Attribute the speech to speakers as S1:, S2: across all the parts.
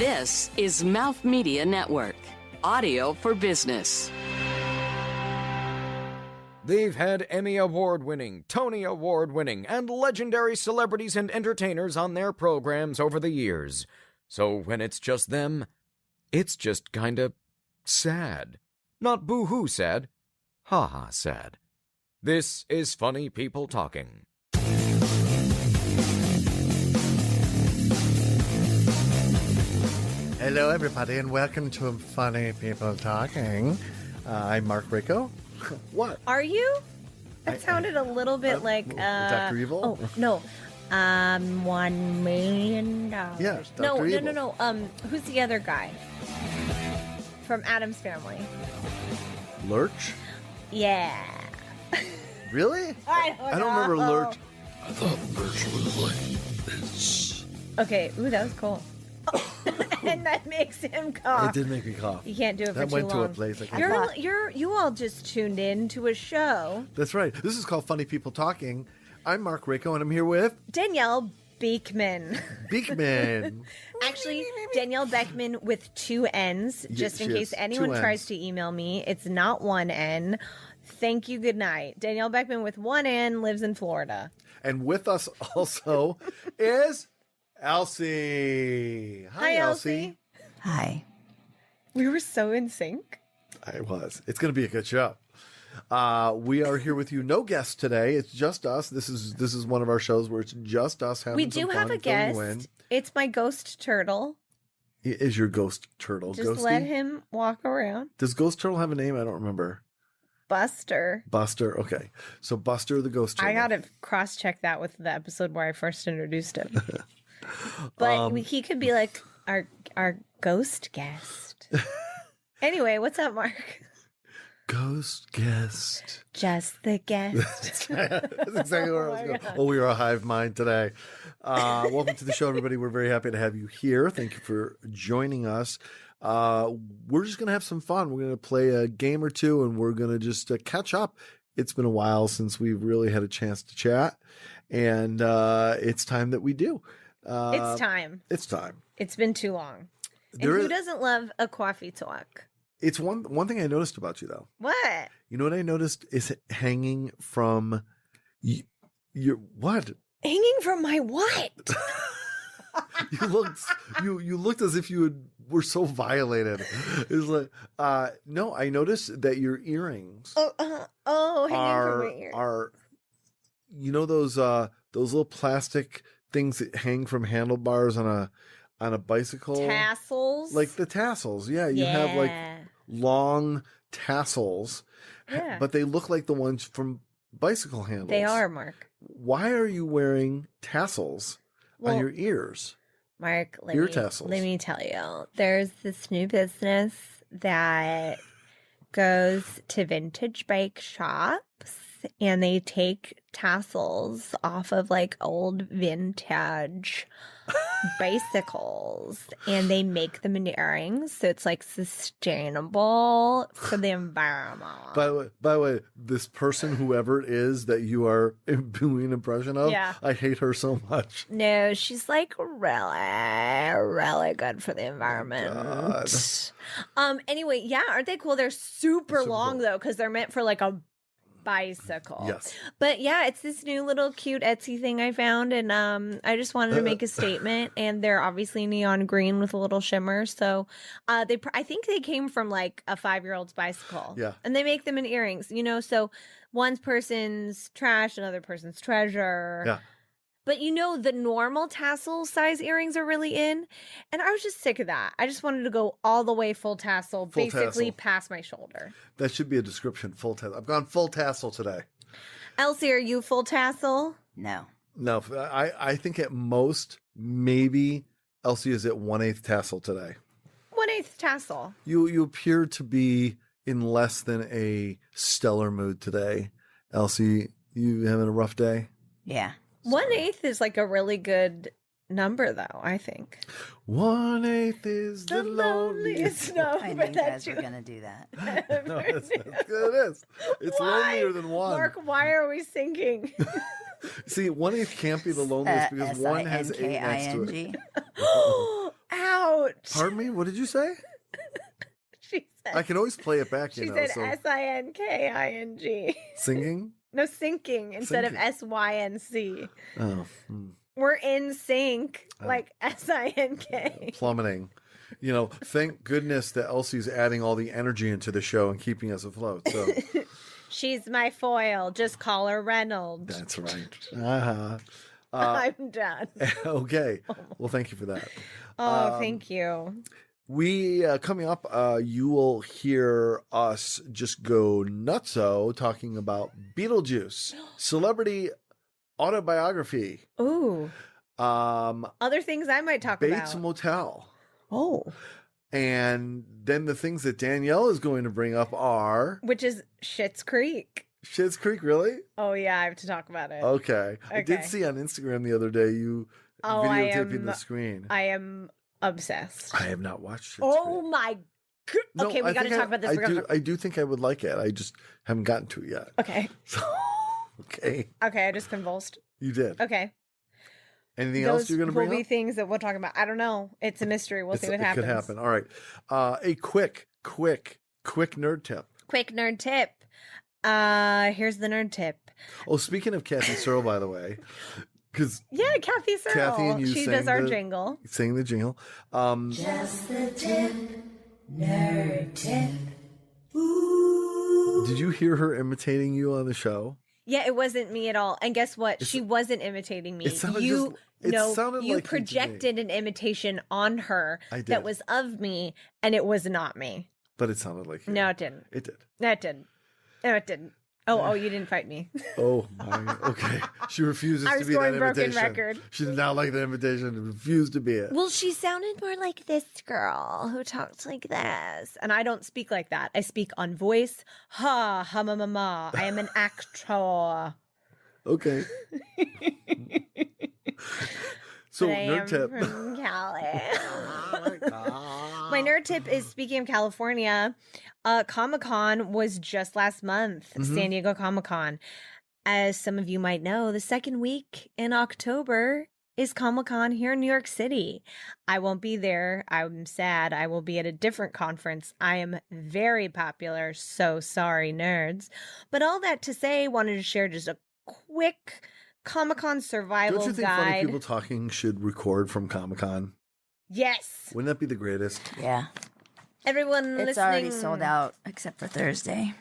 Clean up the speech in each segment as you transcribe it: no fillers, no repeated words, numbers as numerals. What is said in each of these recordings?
S1: This is Mouth Media Network, audio for business.
S2: They've had Emmy Award-winning, Tony Award-winning, and legendary celebrities and entertainers on their programs over the years. So when it's just them, it's just kinda sad. Not boo-hoo sad, ha-ha sad. This is Funny People Talking.
S3: Hello, everybody, and welcome to Funny People Talking. I'm Marc Rico. What?
S4: Are you? That sounded a little bit like
S3: Dr. Evil?
S4: Oh no, $1 million.
S3: Yeah, Dr.
S4: No,
S3: Evil.
S4: no. Who's the other guy from Addams Family?
S3: Lurch?
S4: Yeah.
S3: Really?
S4: I don't
S3: remember
S4: know.
S3: Lurch.
S5: I thought Lurch was like this.
S4: Okay. Ooh, that was cool. And that makes him cough.
S3: It did make me cough.
S4: You can't do it for
S3: That
S4: too
S3: went
S4: long.
S3: to a place I can't.
S4: You all just tuned in to a show.
S3: That's right. This is called Funny People Talking. I'm Marc Rico, and I'm here with
S4: Danielle Beekman.
S3: Beekman.
S4: Actually, Danielle Beckman with 2 N's, just in
S3: she
S4: case
S3: has
S4: anyone
S3: 2
S4: tries
S3: Ns.
S4: to email me. It's not 1 N. Thank you, good night. Danielle Beckman with 1 N lives in Florida.
S3: And with us also is Elsie.
S4: Hi, Elsie.
S6: Hi.
S4: We were so in sync.
S3: I was. It's going to be a good show. We are here with you. No guests today. It's just us. This is one of our shows where it's just us having
S4: We
S3: some
S4: do
S3: fun,
S4: have a
S3: filling you in.
S4: guest. It's my ghost turtle.
S3: Is your ghost turtle?
S4: Just
S3: Ghosty?
S4: let him walk around.
S3: Does ghost turtle have a name? I don't remember.
S4: Buster.
S3: Buster. Okay. So Buster the ghost turtle.
S4: I gotta cross-check that with the episode where I first introduced him. But he could be like our ghost guest. Anyway, what's up, Mark?
S3: Ghost guest.
S4: Just the guest.
S3: That's exactly where I was
S4: my
S3: going.
S4: God.
S3: Oh, we are a hive mind today. Welcome to the show, everybody. We're very happy to have you here. Thank you for joining us. We're just going to have some fun. We're going to play a game or two, and we're going to just catch up. It's been a while since we've really had a chance to chat, and it's time that we do.
S4: It's time.
S3: It's time.
S4: It's been too long. And
S3: There
S4: who
S3: is-
S4: doesn't love a coffee talk?
S3: It's one thing I noticed about you, though.
S4: What?
S3: You know what I noticed is it hanging from your what?
S4: Hanging from my what?
S3: You looked as if you were so viviolated. It's like no, I noticed that your earrings
S4: hanging from my ear.
S3: are you know those little plastic things that hang from handlebars on a bicycle,
S4: Tassels?
S3: like the tassels. Yeah, you have like long tassels,
S4: Yeah.
S3: but they look like the ones from bicycle handles.
S4: They are, Mark.
S3: Why are you wearing tassels on
S4: Well,
S3: your ears?
S4: Mark,
S3: Ear tassels.
S4: let me tell you. There's this new business that goes to vintage bike shops and they take tassels off of like old vintage bicycles and they make them into earrings, so it's like sustainable for the environment.
S3: By the way, this person, whoever it is that you are doing an impression of,
S4: Yeah.
S3: I hate her so much.
S4: No, she's like really good for the environment. Anyway, yeah, aren't they cool? They're super long
S3: cool.
S4: though, because they're meant for like a bicycle.
S3: Yes.
S4: But yeah, it's this new little cute Etsy thing I found, and I just wanted to make a statement. And they're obviously neon green with a little shimmer. So I think they came from like a 5-year-old's bicycle.
S3: Yeah.
S4: And they make them in earrings, you know. So one person's trash, another person's treasure.
S3: Yeah.
S4: But you know, the normal tassel size earrings are really in. And I was just sick of that. I just wanted to go all the way full tassel,
S3: Full
S4: basically
S3: tassel.
S4: past my shoulder.
S3: That should be a description. Full tassel. I've gone full tassel today.
S4: Elsie, are you full tassel?
S6: No.
S3: No, I think at most maybe Elsie is at 1/8 tassel today.
S4: 1/8 tassel.
S3: You appear to be in less than a stellar mood today. Elsie, you having a rough day?
S6: Yeah.
S4: 1/8 is like a really good number, though, I think.
S3: 1/8 is the loneliest.
S4: number
S6: I knew you
S4: that
S6: guys
S4: you
S6: were going to do that.
S3: No, it's good. It is. It's
S4: Why?
S3: lonelier than one.
S4: Mark, why are we singing?
S3: See, 1/8 can't be the loneliest because one has 8 next to it.
S6: Singing.
S4: Ouch.
S3: Pardon me? What did you say?
S4: She said.
S3: I can always play it back,
S4: She said SINKING.
S3: Singing?
S4: No, sinking instead
S3: Sinking.
S4: of SYNC.
S3: Oh.
S4: We're in sync, like SINK.
S3: Plummeting. You know, thank goodness that Elsie's adding all the energy into the show and keeping us afloat. So
S4: She's my foil. Just call her Reynolds.
S3: that's right. Uh-huh.
S4: I'm done.
S3: Okay. Well, thank you for that.
S4: Oh, thank you.
S3: We coming up, you will hear us just go nutso talking about Beetlejuice, Celebrity Autobiography,
S4: Ooh. Other things I might talk
S3: Bates
S4: about.
S3: Motel.
S4: Oh.
S3: And then the things that Danielle is going to bring up are
S4: Which is Schitt's Creek.
S3: Schitt's Creek, really?
S4: Oh, yeah, I have to talk about it.
S3: Okay. I did
S4: Okay.
S3: see on Instagram the other day you videotaping the screen.
S4: I am obsessed.
S3: I have not watched Schitt's
S4: Oh
S3: Creek.
S4: my god.
S3: No,
S4: Okay, we
S3: I
S4: got to
S3: think
S4: talk about this.
S3: I do think I would like it. I just haven't gotten to it yet.
S4: Okay.
S3: So, okay.
S4: Okay, I just convulsed.
S3: You did.
S4: Okay.
S3: Anything else you're going to bring
S4: will be
S3: up?
S4: things that we'll talk about. I don't know. It's a mystery. We'll see what happens.
S3: It could happen. All right. A quick nerd tip.
S4: Quick nerd tip. Here's the nerd tip.
S3: Oh, speaking of Kathy Searle, by the way, because
S4: Yeah, Kathy Searle.
S3: Kathy and you
S4: she
S3: sang
S4: does our
S3: the-
S4: jingle.
S3: sing the jingle.
S6: Just the tip, nerd tip.
S3: Did you hear her imitating you on the show?
S4: Yeah, it wasn't me at all. And guess what? She wasn't imitating me.
S3: It sounded
S4: You
S3: just- it sounded
S4: you
S3: like you to me.
S4: projected an imitation on her
S3: I did.
S4: that was of me, and it was not me.
S3: But it sounded like you.
S4: No, it didn't.
S3: It did.
S4: No, it didn't. No, it didn't. Oh, you didn't fight me.
S3: Oh my. Okay. She refuses
S4: I
S3: to
S4: was
S3: be that
S4: going broken
S3: invitation.
S4: record.
S3: She did not like the invitation and refused to be it.
S4: Well, she sounded more like this girl who talks like this. And I don't speak like that. I speak on voice. Ha, ha, ma, ma, ma. I am an actor.
S3: Okay. So
S4: But I am
S3: nerd tip.
S4: from Cali. My nerd tip is, speaking of California, Comic-Con was just last month, San Diego Comic-Con. As some of you might know, the second week in October is Comic-Con here in New York City. I won't be there. I'm sad. I will be at a different conference. I am very popular. So sorry, nerds. But all that to say, wanted to share just a quick Comic-Con survival
S3: Don't you think
S4: guide.
S3: funny people talking should record from Comic-Con?
S4: Yes.
S3: Wouldn't that be the greatest?
S6: Yeah,
S4: Everyone
S6: it's
S4: listening.
S6: already sold out except for Thursday.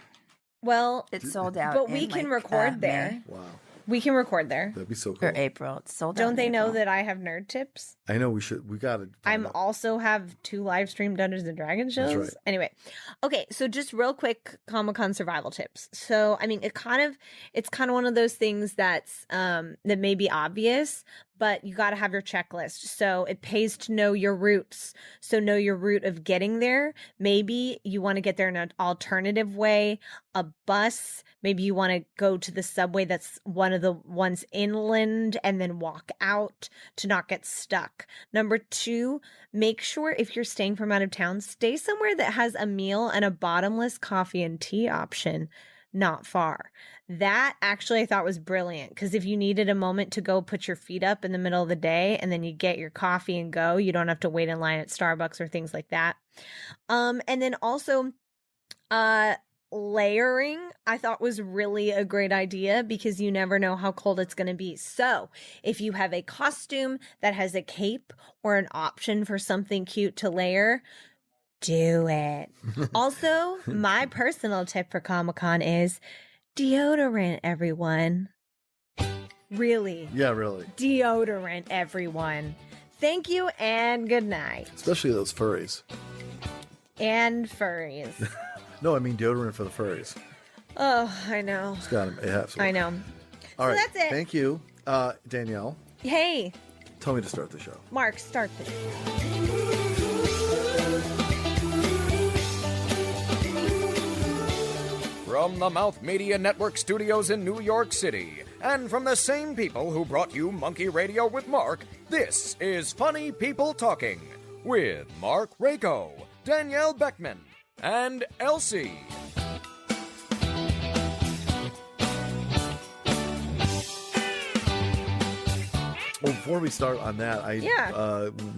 S4: Well,
S6: It's sold out.
S4: but we
S6: in,
S4: can
S6: like,
S4: record
S6: May
S4: there.
S3: Wow.
S4: We can record there.
S3: That'd be so cool.
S6: or April. It's sold out.
S4: Don't
S6: in
S4: they know
S6: April.
S4: that I have nerd tips?
S3: I know we should. We got to.
S4: I'm also have 2 live stream Dungeons and Dragons shows.
S3: That's right.
S4: Anyway, okay, so just real quick Comic-Con survival tips. So I mean, it's kind of one of those things that's that may be obvious, but you got to have your checklist. So it pays to know your routes. So know your route of getting there. Maybe you want to get there in an alternative way, a bus. Maybe you want to go to the subway that's one of the ones inland and then walk out to not get stuck. Number 2, make sure if you're staying from out of town, stay somewhere that has a meal and a bottomless coffee and tea option not far. That actually I thought was brilliant, because if you needed a moment to go put your feet up in the middle of the day and then you get your coffee and go, you don't have to wait in line at Starbucks or things like that. And then also layering I thought was really a great idea, because you never know how cold it's going to be. So if you have a costume that has a cape or an option for something cute to layer, do it. Also, my personal tip for Comic-Con is deodorant, everyone. Really.
S3: Yeah, really.
S4: Deodorant, everyone. Thank you and good night.
S3: Especially those furries.
S4: And furries.
S3: No, I mean deodorant for the furries.
S4: Oh, I know.
S3: It's got to. It has to.
S4: I know.
S3: All
S4: So
S3: right.
S4: that's it.
S3: Thank you, Danielle.
S4: Hey,
S3: Tell me to start the show.
S4: Mark, start this.
S2: From the Mouth Media Network studios in New York City, and from the same people who brought you Monkey Radio with Marc, this is Funny People Talking with Marc Rako, Danielle Beckman, and Elsie.
S3: before we start on that, I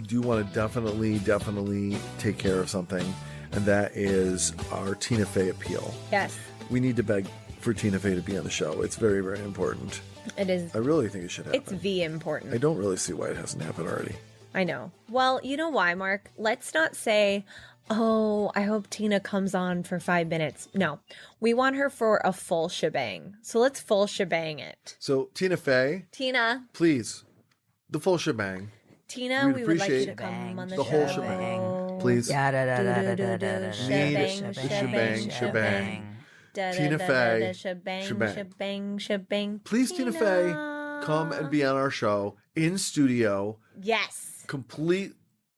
S3: do want to definitely take care of something, and that is our Tina Fey appeal.
S4: Yes.
S3: We need to beg for Tina Fey to be on the show. It's very, very important.
S4: It is.
S3: I really think it should happen.
S4: It's important.
S3: I don't really see why it hasn't happened already.
S4: I know. Well, you know why, Mark? Let's not say, oh, I hope Tina comes on for 5 minutes. No, we want her for a full shebang. So let's full shebang it.
S3: So, Tina Fey.
S4: Tina.
S3: Please, the full shebang.
S4: Tina, we would like you to come on the show.
S3: The whole shebang. Please.
S4: Shebang.
S3: Tina Fey.
S4: Shebang.
S3: Please, Tina Fey, come and be on our show in studio.
S4: Yes.
S3: Complete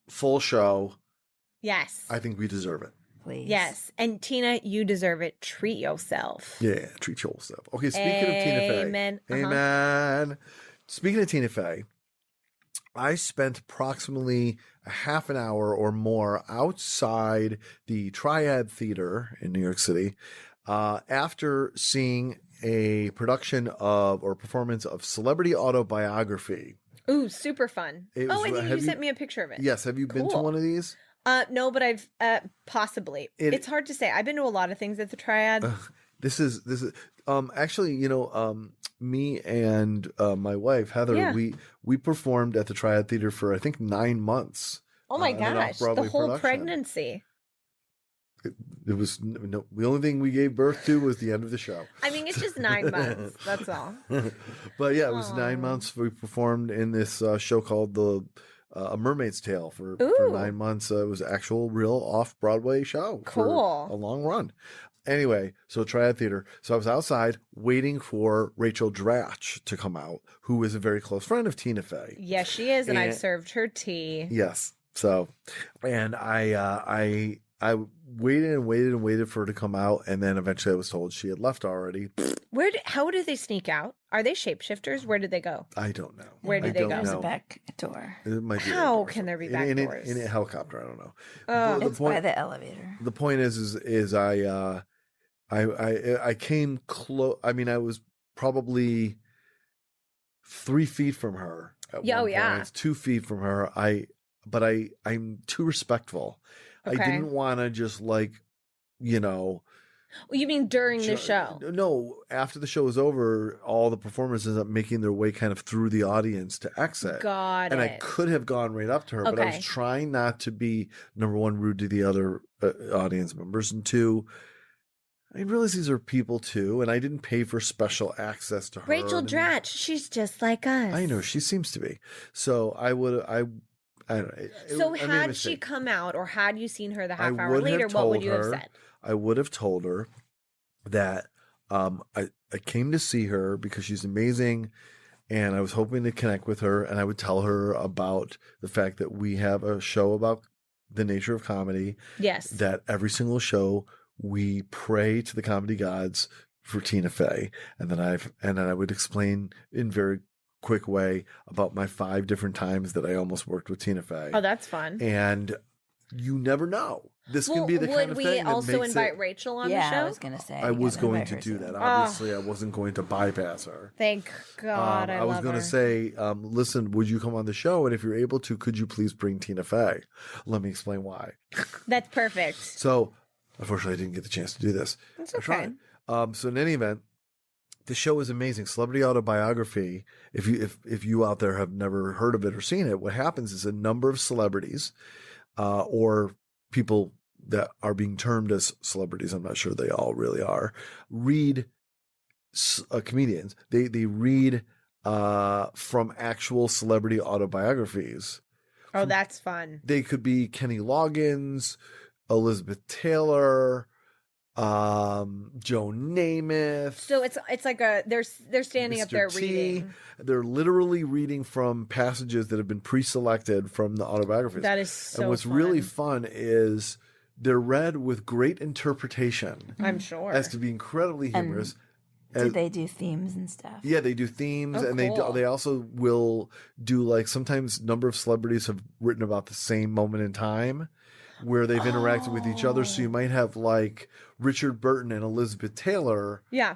S3: full show.
S4: Yes.
S3: I think we deserve it.
S6: Please.
S4: Yes. And Tina, you deserve it. Treat yourself.
S3: Yeah, treat yourself. Okay, speaking of Tina Fey.
S4: Amen.
S3: Amen. Speaking of Tina Fey, I spent approximately a half an hour or more outside the Triad Theater in New York City after seeing a production of or performance of Celebrity Autobiography.
S4: Ooh, super fun.
S3: I
S4: think you sent me a picture of it.
S3: Yes. Have you been to one of these?
S4: No, but I've possibly. It's hard to say. I've been to a lot of things at the Triad.
S3: This is actually, me and my wife Heather, we performed at the Triad Theater for I think 9 months.
S4: Oh my gosh, the whole
S3: production.
S4: pregnancy.
S3: It was the only thing we gave birth to was the end of the show.
S4: I mean, it's just 9 months. That's all.
S3: But yeah, it was 9 months. We performed in this show called A Mermaid's Tale for 9 months. It was actual, real off-Broadway show.
S4: Cool.
S3: For a long run. Anyway, so Triad Theater. So I was outside waiting for Rachel Dratch to come out, who is a very close friend of Tina Fey.
S4: Yes, she is, and I've served her tea.
S3: Yes. So, and I waited and waited and waited for her to come out, and then eventually I was told she had left already.
S4: How do they sneak out? Are they shapeshifters? Where did they go?
S3: I don't know.
S4: Where did they go?
S6: There's a back door.
S3: It might be
S4: How can there be back doors?
S3: In a helicopter, I don't know.
S6: It's by the elevator.
S3: The point is I came close. I mean, I was probably 3 feet from her. At one point. 2 feet from her. I'm too respectful.
S4: Okay.
S3: I didn't want to just
S4: You mean during the show?
S3: No, after the show was over, all the performers ended up making their way kind of through the audience to exit.
S4: Got it.
S3: And I could have gone right up to her, but I was trying not to be, number one, rude to the other audience members, and two, I realize these are people too, and I didn't pay for special access to her.
S4: Rachel Dratch, she's just like us.
S3: I know, she seems to be. So I don't know.
S4: So had she come out, or had you seen her the half hour later, what would you have said?
S3: I would have told her that I came to see her because she's amazing, and I was hoping to connect with her, and I would tell her about the fact that we have a show about the nature of comedy.
S4: Yes.
S3: That every single show we pray to the comedy gods for Tina Fey, and then I would explain in very quick way about my 5 different times that I almost worked with Tina Fey.
S4: Oh, that's fun.
S3: And you never know. This can be the kind of thing that
S4: would we also
S3: makes
S4: invite Rachel on the show?
S6: Yeah, I was going to say.
S3: I was going to do that. Obviously, I wasn't going to bypass her.
S4: Thank God, I
S3: was going to say, listen, would you come on the show? And if you're able to, could you please bring Tina Fey? Let me explain why.
S4: That's perfect.
S3: So, unfortunately, I didn't get the chance to do this.
S4: That's okay.
S3: So in any event, the show is amazing. Celebrity Autobiography. If you out there have never heard of it or seen it, what happens is a number of celebrities, or people that are being termed as celebrities, I'm not sure they all really are, read comedians. They read from actual celebrity autobiographies.
S4: Oh, that's fun.
S3: They could be Kenny Loggins, Elizabeth Taylor, Joe Namath.
S4: So it's like they're standing
S3: Mr.
S4: up there
S3: T.
S4: reading.
S3: They're literally reading from passages that have been pre-selected from the autobiographies.
S4: That is so
S3: And what's
S4: fun.
S3: really fun is they're read with great interpretation.
S4: I'm sure.
S3: As to be incredibly humorous.
S6: Do they do themes and stuff?
S3: Yeah, they do themes, and
S4: cool.
S3: they also will do, like, sometimes a number of celebrities have written about the same moment in time where they've interacted with each other. So you might have, like, Richard Burton and Elizabeth Taylor.
S4: Yeah.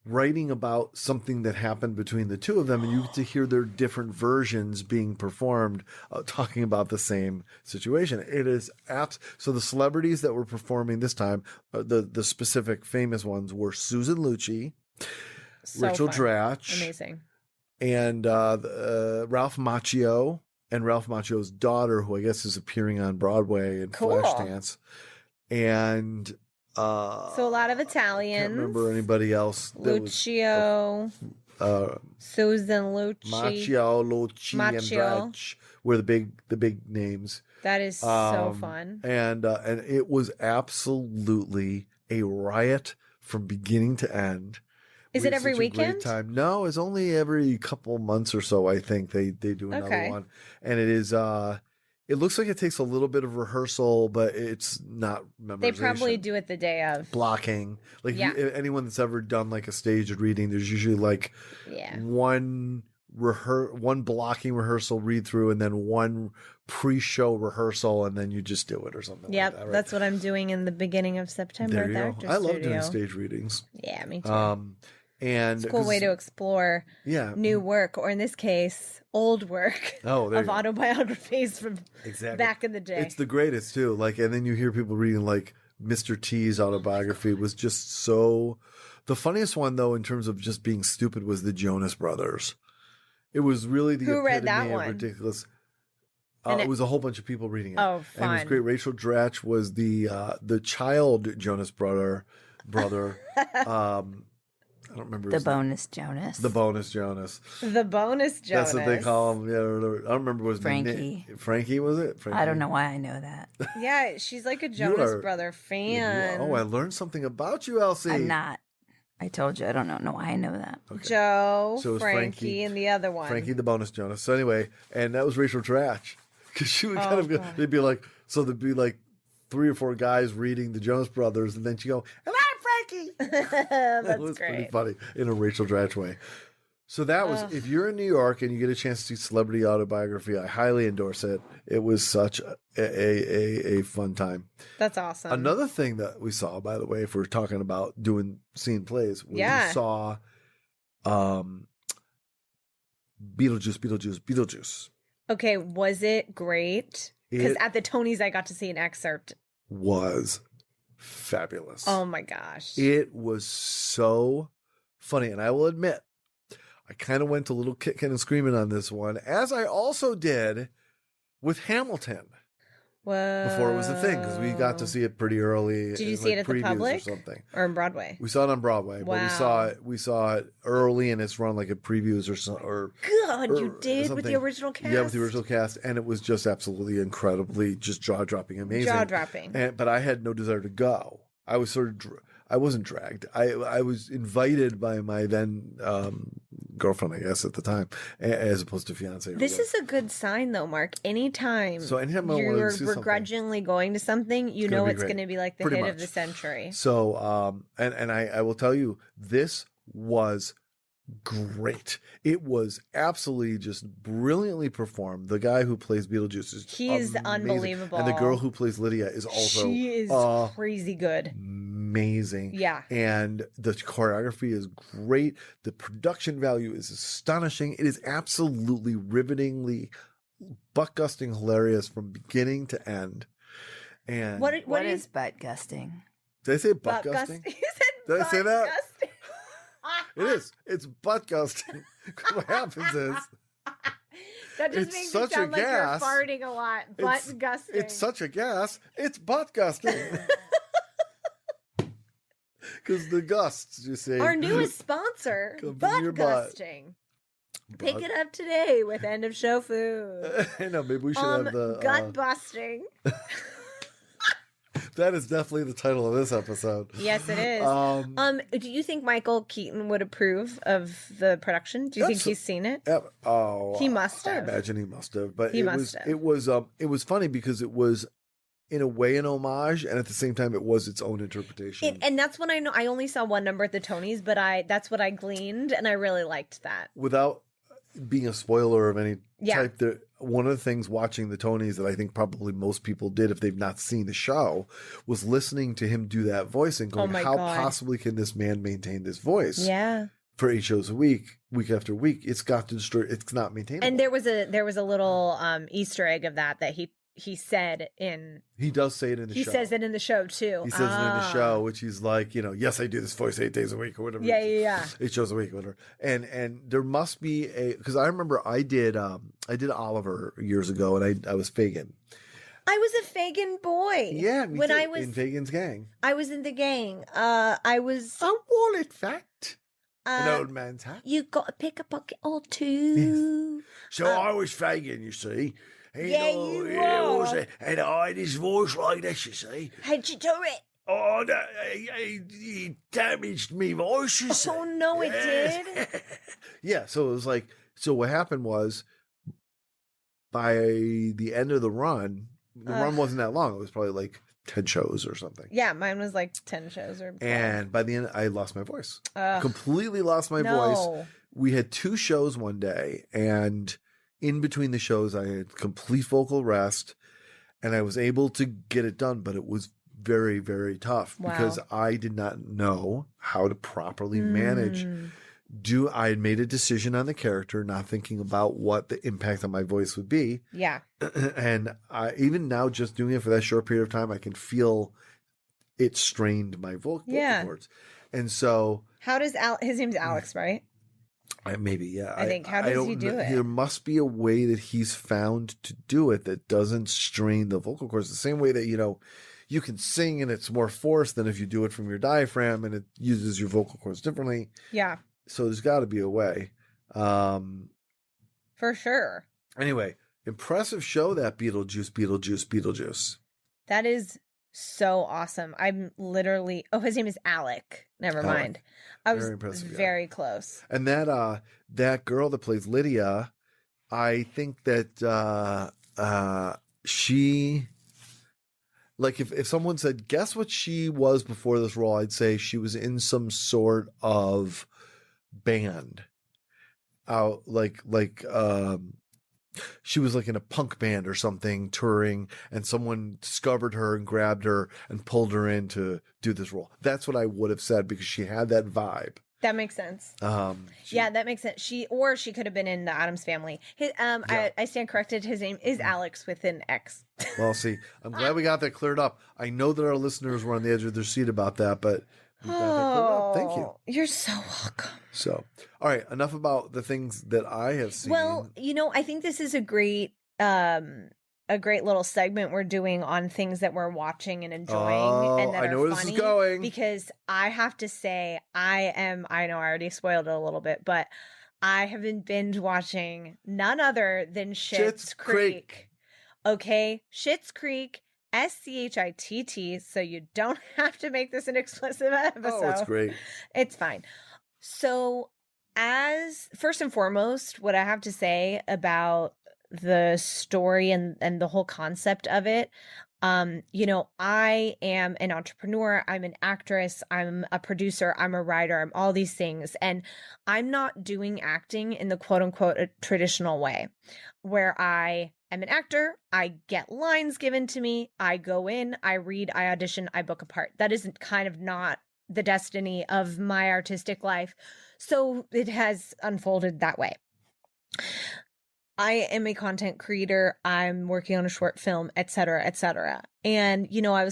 S3: writing about something that happened between the two of them, and you get to hear their different versions being performed, talking about the same situation. It is so the celebrities that were performing this time, the specific famous ones were Susan Lucci, Rachel Dratch,
S4: amazing,
S3: and Ralph Macchio, and Ralph Macchio's daughter, who I guess is appearing on Broadway in Flashdance, and
S4: so a lot of Italians.
S3: I can't remember anybody else.
S4: Lucio, Susan Lucci,
S3: Lucci, and Dratch were the big names.
S4: That is so fun.
S3: And it was absolutely a riot from beginning to end.
S4: Is it every weekend?
S3: Great time. No, it's only every couple months or so. I think they do another one, and it is. It looks like it takes a little bit of rehearsal, but it's not memorization.
S4: They probably do it the day of.
S3: Blocking. Like anyone that's ever done like a staged reading, there's usually like one blocking rehearsal read through and then one pre-show rehersal, and then you just do it or something.
S4: Yep,
S3: like that, right?
S4: That's what I'm doing in the beginning of September.
S3: There you go. I love doing stage readings.
S4: Yeah, me too.
S3: And
S4: it's a cool way to explore new work, or in this case, old work of autobiographies from back in the day.
S3: It's the greatest too. Like, and then you hear people reading like Mr. T's autobiography was just so. The funniest one though, in terms of just being stupid, was the Jonas Brothers. It was really the
S4: Who read that
S3: epitome of
S4: one?
S3: ridiculous. It was a whole bunch of people reading it.
S4: Oh, fun!
S3: And it was great. Rachel Dratch was the child Jonas brother. I don't remember
S6: the bonus Jonas.
S3: The bonus Jonas.
S4: The bonus Jonas.
S3: That's what they call him. Yeah, I don't remember what his
S6: Frankie.
S3: name. Frankie, was it? Frankie?
S6: I don't know why I know that.
S4: Yeah, she's like a Jonas brother fan.
S3: Oh, I learned something about you, Elsie.
S6: I'm not. I told you I don't know why I know that.
S3: Okay.
S4: Joe,
S3: so
S4: Frankie, and the other one.
S3: Frankie, the bonus Jonas. So anyway, and that was Rachel Dratch, because she would kind of go, they'd be like 3 or 4 guys reading the Jonas Brothers, and then she go, and I'm Frankie.
S4: That's
S3: that was
S4: great.
S3: Pretty funny in a Rachel Dratch way. So that was, if you're in New York and you get a chance to see Celebrity Autobiography, I highly endorse it. It was such a fun time.
S4: That's awesome.
S3: Another thing that we saw, by the way, if we're talking about seeing plays, we saw Beetlejuice.
S4: Okay, was it great? Because at the Tonys, I got to see an excerpt.
S3: Was fabulous.
S4: Oh my gosh.
S3: It was so funny. And I will admit, I kind of went a little kicking and screaming on this one, as I also did with Hamilton.
S4: Whoa.
S3: Before it was a thing, because we got to see it pretty early.
S4: Did you see it at the Public?
S3: Or something?
S4: Or in Broadway?
S3: We saw it on Broadway, but we saw it early, and it's run like at previews or
S4: God, you did with the original cast?
S3: Yeah, with the original cast, and it was just absolutely incredibly just jaw-dropping amazing.
S4: Jaw-dropping.
S3: But I had no desire to go. I was I wasn't dragged. I was invited by my then girlfriend, I guess, at the time, as opposed to fiance.
S4: This is a good sign, though, Mark. Anytime you're begrudgingly going to something, you know it's going to be like the hit of the century.
S3: So, and I will tell you, this was great. It was absolutely just brilliantly performed. The guy who plays Beetlejuice is
S4: he's unbelievable,
S3: and the girl who plays Lydia is also
S4: crazy good.
S3: Amazing.
S4: Yeah.
S3: And the choreography is great. The production value is astonishing. It is absolutely rivetingly butt-gusting hilarious from beginning to end. And
S6: what is butt-gusting?
S3: Did I say butt-gusting? Did I say that? It is. It's butt-gusting. What happens is
S4: that just makes it sound like you're farting a lot. Butt-gusting.
S3: It's such a gas. It's butt-gusting. Because the gusts, you see.
S4: Our newest sponsor, Buttgusting. Pick it up today with end of show food.
S3: I know, maybe we should have the
S4: gut busting.
S3: That is definitely the title of this episode.
S4: Yes, it is. Do you think Michael Keaton would approve of the production? Do you think he's seen it? He must have.
S3: I imagine he must have. But it was funny because it was, in a way, an homage, and at the same time, it was its own interpretation.
S4: And that's when I know. I only saw one number at the Tonys, but that's what I gleaned, and I really liked that.
S3: being a spoiler of any
S4: Yeah.
S3: type, one of the things watching the Tonys that I think probably most people did if they've not seen the show was listening to him do that voice and going,
S4: my
S3: how
S4: God.
S3: possibly can this man maintain this voice
S4: Yeah.
S3: for 8 shows a week after week? It's got to destroy. It's not maintainable.
S4: And there was a little Easter egg of that he said in.
S3: He does say it in the show.
S4: He says it in the show too.
S3: He says it in the show, which he's like, yes, I do this voice 8 days a week or whatever.
S4: Yeah.
S3: 8 shows a week or whatever. And there must be because I remember I did Oliver years ago, and I was Fagin.
S4: I was a Fagin boy.
S3: Yeah, me
S4: when
S3: too,
S4: I was
S3: in Fagin's gang.
S4: I was in the gang. I was
S3: A wallet fact. An old man's hat.
S4: You got to pick a pocket or two.
S3: Yes. So I was Fagin, you see.
S4: Yeah, you were.
S3: And I had his voice like this, you see.
S4: How'd you do it?
S3: Oh, no, he damaged me voice, you see.
S4: Oh no, it did.
S3: Yeah, so it was like, so what happened was, by the end of the run wasn't that long. It was probably like 10 shows or something.
S4: Yeah, mine was like 10 shows or 12.
S3: And by the end, I lost my voice. Completely lost my voice. We had 2 shows one day, and in between the shows, I had complete vocal rest, and I was able to get it done, but it was very, very tough because I did not know how to properly manage. I had made a decision on the character, not thinking about what the impact on my voice would be.
S4: Yeah.
S3: And even now, just doing it for that short period of time, I can feel it strained my vocal cords. And so,
S4: how does his name's Alex, right?
S3: Maybe, yeah.
S4: I think. How does he do it?
S3: There must be a way that he's found to do it that doesn't strain the vocal cords. The same way that, you can sing and it's more forced than if you do it from your diaphragm and it uses your vocal cords differently.
S4: Yeah.
S3: So there's got to be a way.
S4: For sure.
S3: Anyway, impressive show, that Beetlejuice.
S4: That is so awesome. I'm literally. Oh, his name is Alec. Never mind. I was very close.
S3: And that girl that plays Lydia, I think that she, like, if someone said, guess what she was before this role, I'd say she was in some sort of band. She was like in a punk band or something touring, and someone discovered her and grabbed her and pulled her in to do this role. That's what I would have said because she had that vibe.
S4: That makes sense. Yeah, that makes sense. She could have been in the Addams Family. I stand corrected. His name is Alex with an X.
S3: Well, see, I'm glad we got that cleared up. I know that our listeners were on the edge of their seat about that, but we got that cleared up. Thank you.
S4: You're so welcome.
S3: So, all right, enough about the things that I have seen.
S4: Well, I think this is a great little segment we're doing on things that we're watching and enjoying and that
S3: I know
S4: are
S3: where
S4: funny.
S3: This is going.
S4: Because I have to say, I know I already spoiled it a little bit, but I have been binge watching none other than Schitt's Creek. Okay, Schitt's Creek, Schitt, so you don't have to make this an explicit episode.
S3: Oh, it's great.
S4: It's fine. So, as first and foremost, what I have to say about the story and the whole concept of it, I am an entrepreneur, I'm an actress, I'm a producer, I'm a writer, I'm all these things, and I'm not doing acting in the quote unquote traditional way, where I am an actor, I get lines given to me, I go in, I read, I audition, I book a part. That isn't kind of not the destiny of my artistic life. So it has unfolded that way. I am a content creator. I'm working on a short film, et cetera, et cetera. And, I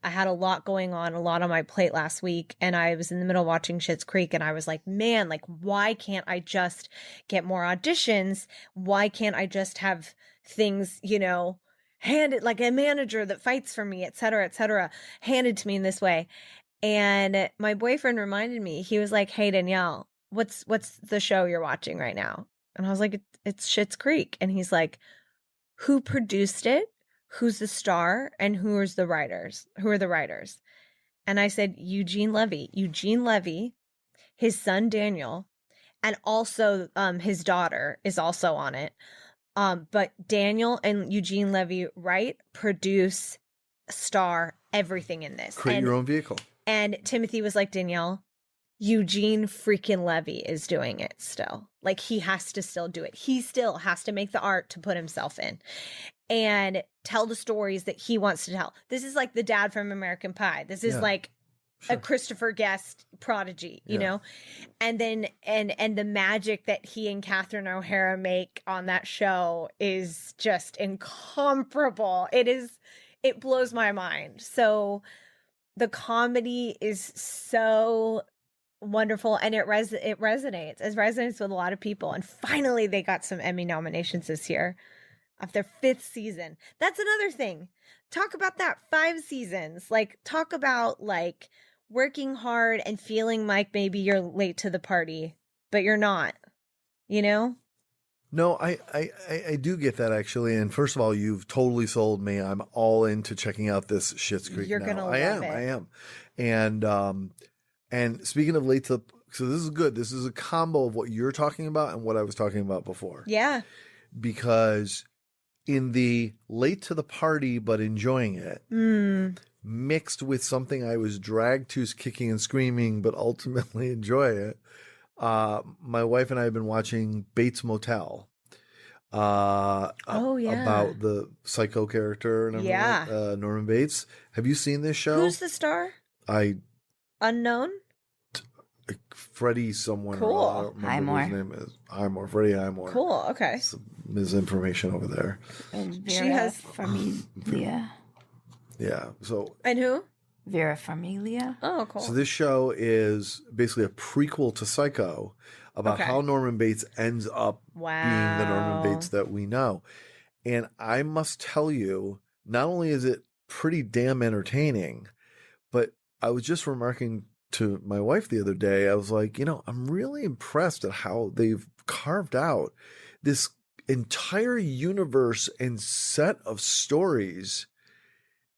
S4: had a lot going on, a lot on my plate last week. And I was in the middle of watching Schitt's Creek and I was like, man, why can't I just get more auditions? Why can't I just have things, handed, like a manager that fights for me, et cetera, handed to me in this way? And my boyfriend reminded me, he was like, hey, Danielle, what's the show you're watching right now? And I was like, it's Schitt's Creek. And he's like, who produced it? Who's the star? And who are the writers? And I said, Eugene Levy, his son, Daniel, and also his daughter is also on it. But Daniel and Eugene Levy write, produce, star, everything in this.
S3: Create your own vehicle.
S4: And Timothy was like, Danielle, Eugene freaking Levy is doing it still. Like, he has to still do it. He still has to make the art to put himself in and tell the stories that he wants to tell. This is like the dad from American Pie. This is like a Christopher Guest prodigy, you know? And then, and the magic that he and Catherine O'Hara make on that show is just incomparable. It blows my mind. So the comedy is so wonderful, and it resonates. It resonates with a lot of people. And finally, they got some Emmy nominations this year of their 5th season. That's another thing. Talk about that. 5 seasons. Like, talk about like working hard and feeling like maybe you're late to the party, but you're not. You know?
S3: No, I do get that, actually. And first of all, you've totally sold me. I'm all into checking out this Schitt's Creek.
S4: You're gonna love it.
S3: I am. And speaking of so this is good. This is a combo of what you're talking about and what I was talking about before.
S4: Yeah.
S3: Because in the late to the party but enjoying it, mixed with something I was dragged to kicking and screaming but ultimately enjoy it, my wife and I have been watching Bates Motel. About the psycho character and everything, Norman Bates. Have you seen this show?
S4: Who's the star? Unknown?
S3: Freddie someone.
S4: Cool.
S3: I don't remember his name is. Highmore. Freddie Highmore.
S4: Cool. Okay.
S3: Some misinformation over there.
S6: And Vera
S4: She has
S6: Farmiga.
S3: Yeah. So.
S4: And who?
S6: Vera Farmiga.
S4: Oh, cool.
S3: So this show is basically a prequel to Psycho about how Norman Bates ends up being the Norman Bates that we know. And I must tell you, not only is it pretty damn entertaining, but I was just remarking to my wife the other day, I was like, I'm really impressed at how they've carved out this entire universe and set of stories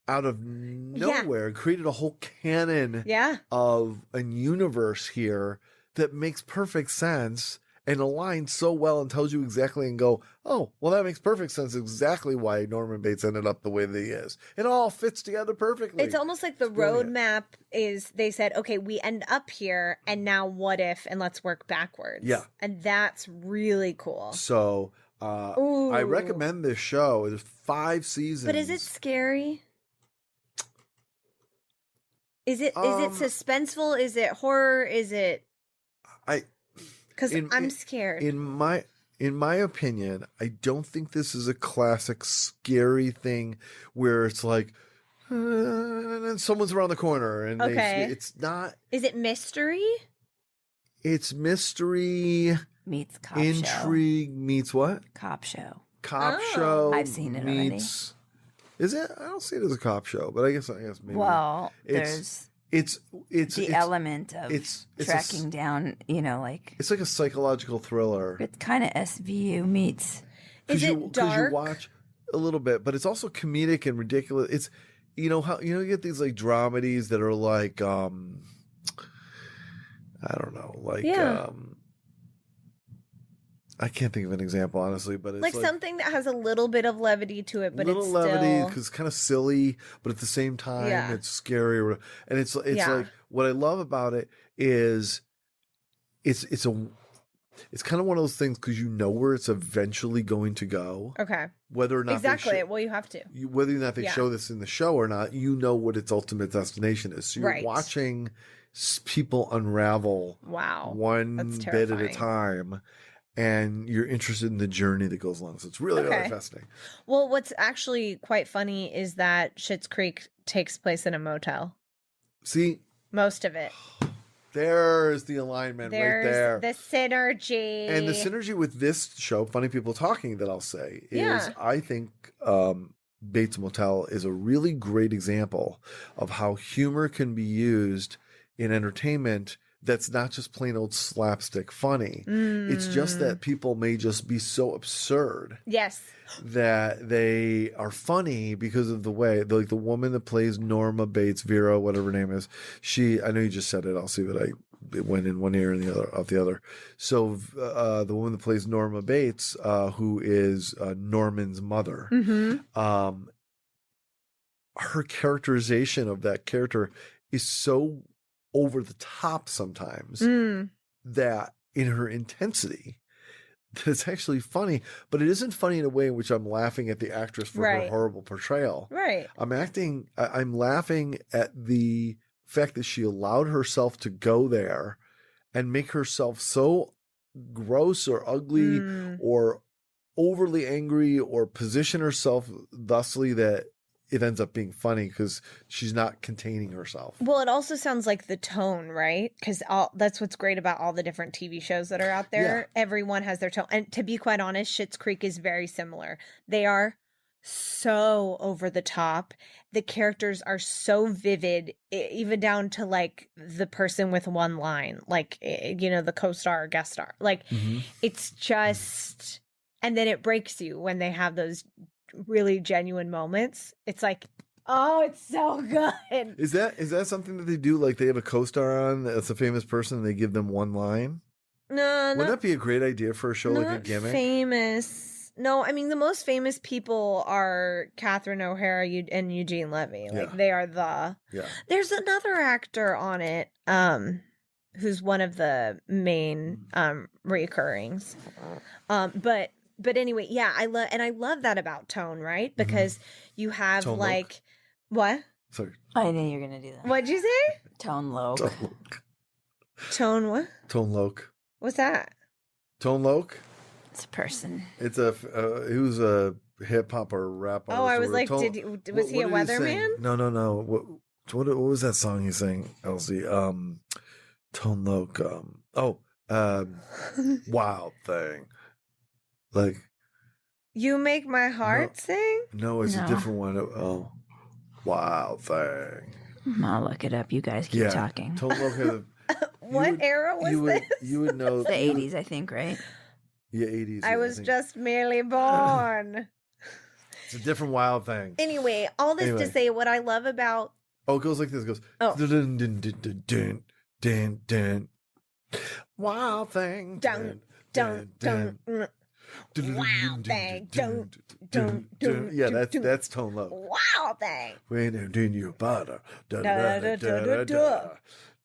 S3: out of nowhere and created a whole canon of a universe here that makes perfect sense and aligns so well and tells you exactly and go, oh, well, that makes perfect sense exactly why Norman Bates ended up the way that he is. It all fits together perfectly.
S4: It's almost like the roadmap is they said, okay, we end up here and now what if, and let's work backwards. Yeah. And that's really cool.
S3: So I recommend this show. There's 5 seasons.
S4: But is it scary? Is it suspenseful? Is it horror? Is it? Because I'm scared.
S3: In my opinion, I don't think this is a classic scary thing where it's like someone's around the corner and it's not.
S4: Is it mystery?
S3: It's mystery
S6: meets cop
S3: intrigue
S6: show.
S3: Meets what?
S6: Cop show.
S3: Cop show.
S6: I've seen it already.
S3: Is it? I don't see it as a cop show, but I guess maybe.
S6: Well, it's the element of tracking down,
S3: it's like a psychological thriller.
S6: It's kind of SVU meets.
S4: Is it dark?
S3: Because you watch a little bit, but it's also comedic and ridiculous. It's how you get these like dramedies that are like I don't know, like I can't think of an example, honestly, but it's
S4: like something that has a little bit of levity to it, but
S3: it's still levity because it's kind of silly, but at the same time, it's scary. And it's like what I love about it is it's kind of one of those things because you know where it's eventually going to go.
S4: Okay.
S3: Whether or not
S4: well, you have to.
S3: Whether or not they show this in the show or not, you know what its ultimate destination is. So you're watching people unravel.
S4: Wow.
S3: One bit at a time. And you're interested in the journey that goes along. So it's really, really fascinating.
S4: Well, what's actually quite funny is that Schitt's Creek takes place in a motel.
S3: See?
S4: Most of it.
S3: There's the alignment right there.
S4: The synergy.
S3: And the synergy with this show, Funny People Talking, that I'll say, is I think Bates Motel is a really great example of how humor can be used in entertainment that's not just plain old slapstick funny. It's just that people may just be so absurd.
S4: Yes.
S3: That they are funny because of the way, like the woman that plays Norma Bates, Vera, whatever her name is. I know you just said it. I'll see, but it went in one ear and the other out the other. So the woman that plays Norma Bates, who is Norman's mother, her characterization of that character is so over the top sometimes that in her intensity that it's actually funny, but it isn't funny in a way in which I'm laughing at the actress for her horrible portrayal.
S4: Right.
S3: I'm laughing at the fact that she allowed herself to go there and make herself so gross or ugly or overly angry or position herself thusly that it ends up being funny because she's not containing herself.
S4: Well, it also sounds like the tone, right? Because that's what's great about all the different TV shows that are out there. Yeah. Everyone has their tone. And to be quite honest, Schitt's Creek is very similar. They are so over the top. The characters are so vivid, even down to like the person with one line, like, the co-star or guest star. Like, it's just, and then it breaks you when they have those really genuine moments. It's like, oh, it's so good.
S3: Is that something that they do? Like they have a co-star on that's a famous person and they give them one line?
S4: No,
S3: wouldn't that be a great idea for a show like a gimmick?
S4: Famous. No, I mean the most famous people are Catherine O'Hara and Eugene Levy. Like they are the. Yeah. There's another actor on it, who's one of the main reoccurrings, But anyway, yeah, I love that about tone, right? Because you have tone like loke. What?
S3: Sorry.
S6: I knew you were gonna do that.
S4: What'd you say?
S6: Tone loke.
S4: Tone what?
S3: Tone loke.
S4: What's that?
S3: Tone loke?
S6: It's a person.
S3: It's who's a hip hop or rap artist.
S4: Oh, I was like, was he a weatherman?
S3: No. What was that song he sang, Elsie? Tone loke. Wild thing. Like,
S4: you make my heart sing?
S3: No, it's a different one. Oh, wild thing.
S6: I'll look it up. You guys keep talking.
S4: What era was this?
S3: You would know.
S6: The 80s, I think, right?
S3: Yeah, 80s.
S4: I was just merely born.
S3: It's a different wild thing.
S4: Anyway, all this to say what I love about...
S3: Oh, it goes like this. It goes... Oh. Dun, dun, dun, dun, dun, dun. Wild thing.
S4: Dun, dun, dun, dun. Wow thing.
S3: Yeah, that's tone low.
S4: Wow thing.
S3: When in your body.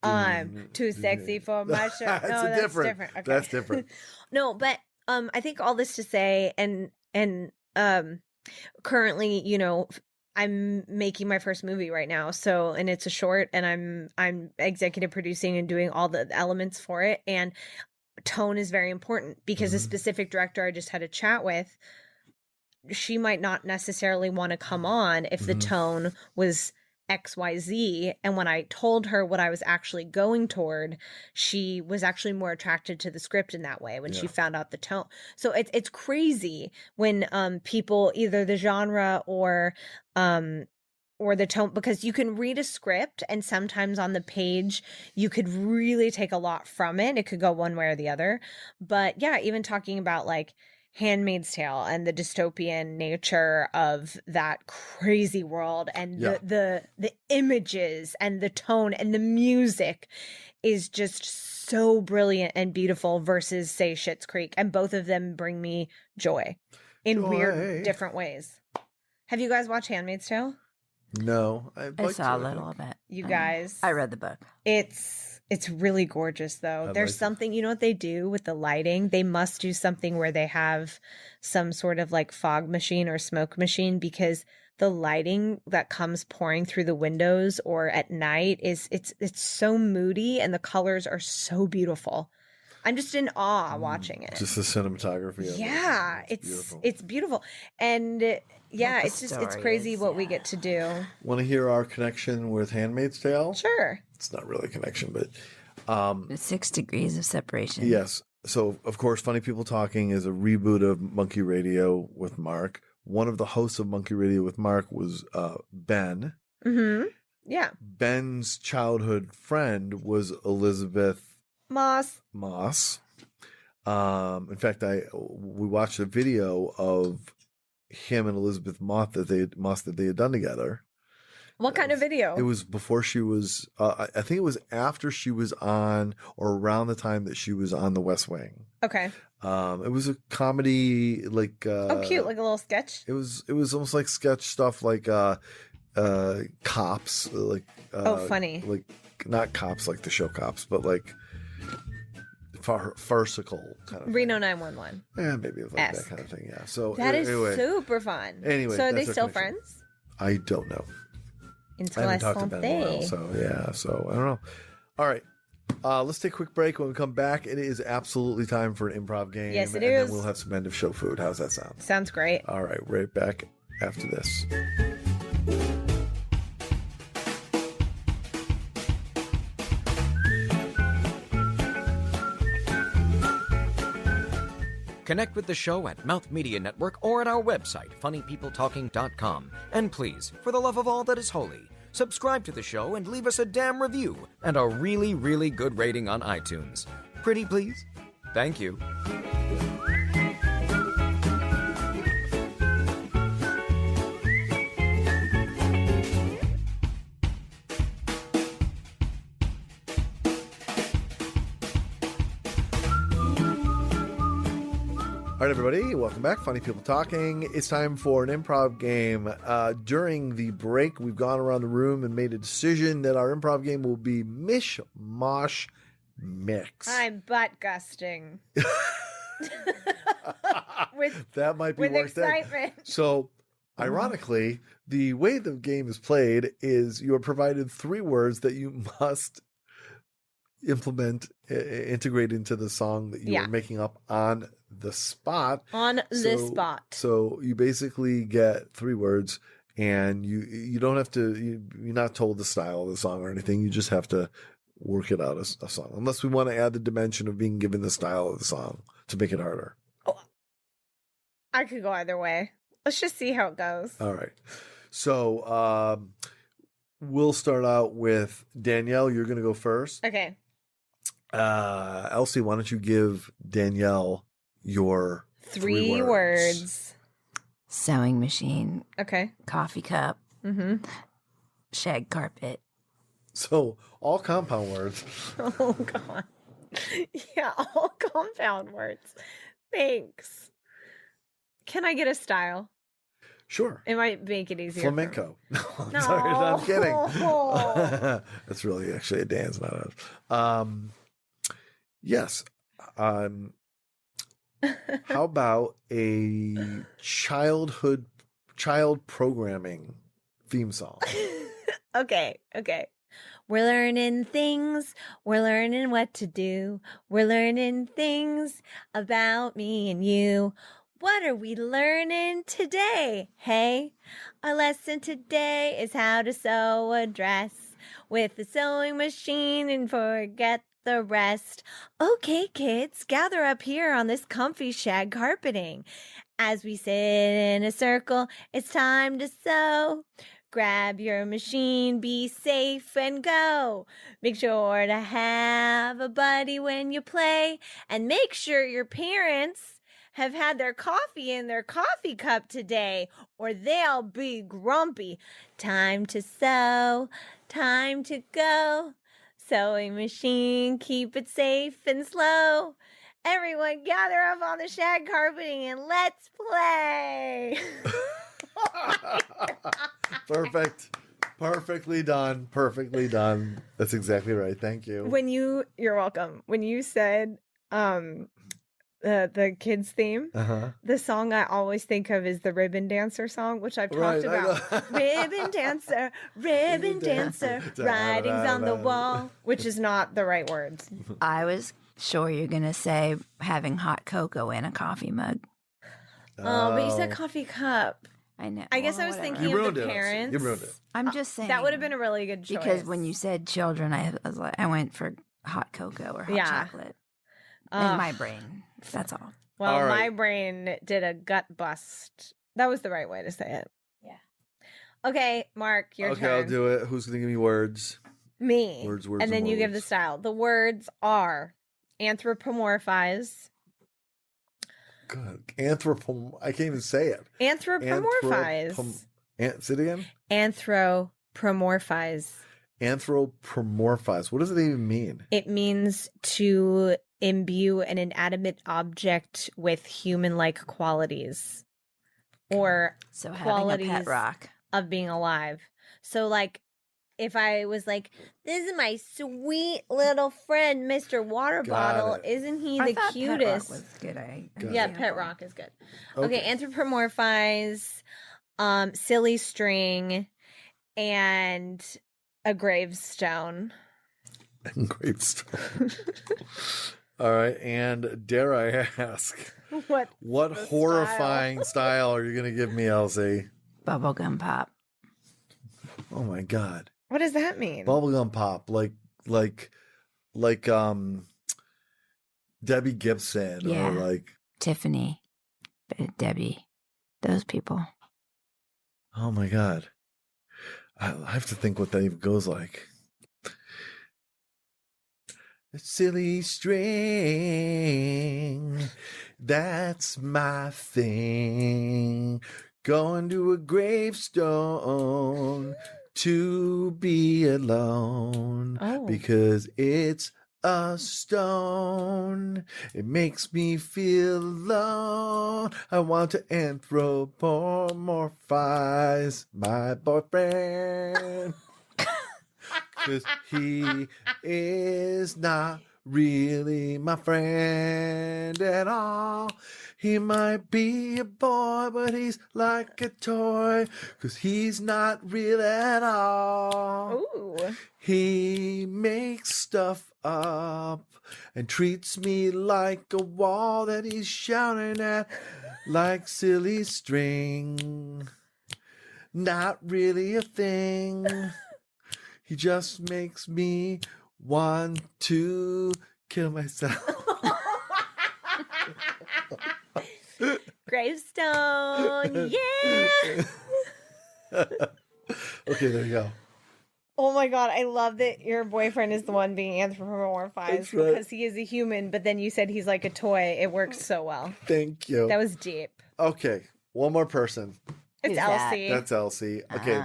S4: I'm too sexy for my shirt. No, that's different. Okay.
S3: That's different.
S4: No, but I think all this to say, and currently, I'm making my first movie right now. So, and it's a short, and I'm executive producing and doing all the elements for it, and tone is very important because a specific director I just had a chat with, she might not necessarily want to come on if the tone was XYZ. And when I told her what I was actually going toward, she was actually more attracted to the script in that way when she found out the tone. So it's crazy when people, either the genre or the tone, because you can read a script and sometimes on the page you could really take a lot from it. It could go one way or the other. But yeah, even talking about like Handmaid's Tale and the dystopian nature of that crazy world and the images and the tone and the music is just so brilliant and beautiful versus, say, Schitt's Creek. And both of them bring me joy in weird different ways. Have you guys watched Handmaid's Tale?
S3: No,
S6: I saw a little of it.
S4: You guys,
S6: I read the book.
S4: It's really gorgeous, though. There's something, you know what they do with the lighting? They must do something where they have some sort of like fog machine or smoke machine, because the lighting that comes pouring through the windows or at night it's so moody and the colors are so beautiful. I'm just in awe watching it.
S3: Just the cinematography.
S4: Yeah, it's beautiful. And it's crazy what we get to do.
S3: Want to hear our connection with Handmaid's Tale?
S4: Sure.
S3: It's not really a connection, but
S6: it's 6 degrees of separation.
S3: Yes. So of course, Funny People Talking is a reboot of Monkey Radio with Marc. One of the hosts of Monkey Radio with Marc was Ben.
S4: Mm-hmm. Yeah.
S3: Ben's childhood friend was Elizabeth
S4: Moss.
S3: In fact, we watched a video of him and Elizabeth Moss that they had done together.
S4: What kind of video?
S3: It was before she was. I think it was after she was on, or around the time that she was on The West Wing.
S4: Okay.
S3: It was a comedy, like.
S4: Oh, cute! Like a little sketch.
S3: It was almost like sketch stuff, like cops, like.
S4: Oh, funny!
S3: Like not Cops like the show Cops, but like farcical kind of
S4: Reno 911.
S3: Yeah, maybe like that kind of thing. Yeah. So
S4: that is
S3: anyway,
S4: super fun.
S3: Anyway,
S4: so are they
S3: that's
S4: still
S3: our connection.
S4: friends?
S3: I don't know. I haven't talked to Ben in a while, so yeah. So I don't know. All right. Let's take a quick break. When we come back, it is absolutely time for an improv game.
S4: Yes, it
S3: and
S4: is.
S3: Then we'll have some end of show food. How's that sound?
S4: Sounds great.
S3: All right, right back after this.
S2: Connect with the show at Mouth Media Network or at our website, funnypeopletalking.com. And please, for the love of all that is holy, subscribe to the show and leave us a damn review and a really, really good rating on iTunes. Pretty please? Thank you.
S3: All right, everybody, welcome back. Funny People Talking. It's time for an improv game. During the break, we've gone around the room and made a decision that our improv game will be Mish Mosh Mix.
S4: I'm buttgusting.
S3: That might be
S4: with
S3: worse.
S4: excitement.
S3: So, ironically, the way the game is played is you are provided 3 words that you must integrate into the song that you are making up on the spot.
S4: On the spot.
S3: So you basically get 3 words, and you don't have to. You're not told the style of the song or anything. You just have to work it out as a song, unless we want to add the dimension of being given the style of the song to make it harder.
S4: Oh, I could go either way. Let's just see how it goes.
S3: All right. So we'll start out with Danielle. You're going to go first.
S4: Okay.
S3: Elsie, why don't you give Danielle your
S4: 3 words.
S6: Sewing machine.
S4: Okay.
S6: Coffee cup.
S4: Mm-hmm.
S6: Shag carpet.
S3: So all compound words.
S4: Oh, God. Yeah, all compound words. Thanks. Can I get a style?
S3: Sure.
S4: It might make it easier.
S3: Flamenco. No,
S4: No.
S3: sorry, I'm kidding. That's really actually a dance, not a. Yes. How about a child programming theme song?
S4: Okay. We're learning things. We're learning what to do. We're learning things about me and you. What are we learning today? Hey, our lesson today is how to sew a dress with a sewing machine and forget the rest. Okay, kids, gather up here on this comfy shag carpeting. As we sit in a circle, it's time to sew. Grab your machine, be safe and go. Make sure to have a buddy when you play, and make sure your parents have had their coffee in their coffee cup today, or they'll be grumpy. Time to sew, time to go. Sewing machine, keep it safe and slow. Everyone gather up on the shag carpeting and let's play.
S3: Perfect. Perfectly done. Perfectly done. That's exactly right. Thank you.
S4: You're welcome. When you said the kids theme, the song I always think of is the Ribbon Dancer song, which I've talked about. Ribbon dancer, writings on the wall, which is not the right words.
S6: I was sure you're going to say having hot cocoa in a coffee mug.
S4: Oh, but you said coffee cup.
S6: I know.
S4: I guess I was thinking of the parents.
S3: You ruined it.
S6: I'm just saying.
S4: That would have been a really good choice.
S6: Because when you said children, I went for hot cocoa or hot chocolate. In my brain. That's all.
S4: Well,
S3: all right.
S4: My brain did a gut bust. That was the right way to say it.
S6: Yeah.
S4: Okay, Mark, your turn.
S3: Okay, I'll do it. Who's going to give me words?
S4: Me.
S3: Words,
S4: and then you give the style. The words are anthropomorphize.
S3: Good. I can't even say it.
S4: Anthropomorphize.
S3: Say it again?
S4: Anthropomorphize.
S3: Anthropomorphize. What does it even mean?
S4: It means to imbue an inanimate object with human-like qualities. Or
S6: so
S4: qualities
S6: having a pet rock
S4: of being alive. So like if I was like, this is my sweet little friend, Mr. Water Bottle. Isn't he the cutest?
S6: Pet Rock was good.
S4: Yeah, Pet Rock is good. Okay, anthropomorphize, silly string, and a gravestone.
S3: Gravestone. All right, and dare I ask, what horrifying style are you going to give me, Elsie?
S6: Bubblegum pop.
S3: Oh my God.
S4: What does that mean?
S3: Bubblegum pop, like Debbie Gibson or like
S6: Tiffany, Debbie, those people.
S3: Oh my God. I have to think what that even goes like. A silly string, that's my thing. Going to a gravestone to be alone because it's a stone. It makes me feel alone. I want to anthropomorphize my boyfriend. Because he is not really my friend at all. He might be a boy, but he's like a toy. Because he's not real at all.
S4: Ooh.
S3: He makes stuff up and treats me like a wall that he's shouting at like silly string. Not really a thing. He just makes me want to kill myself.
S4: Gravestone, yeah.
S3: Okay, there you go.
S4: Oh my God, I love that your boyfriend is the one being anthropomorphized because he is a human, but then you said he's like a toy. It works so well.
S3: Thank you.
S4: That was deep.
S3: Okay, one more person.
S4: It's Elsie.
S3: That's Elsie. Okay,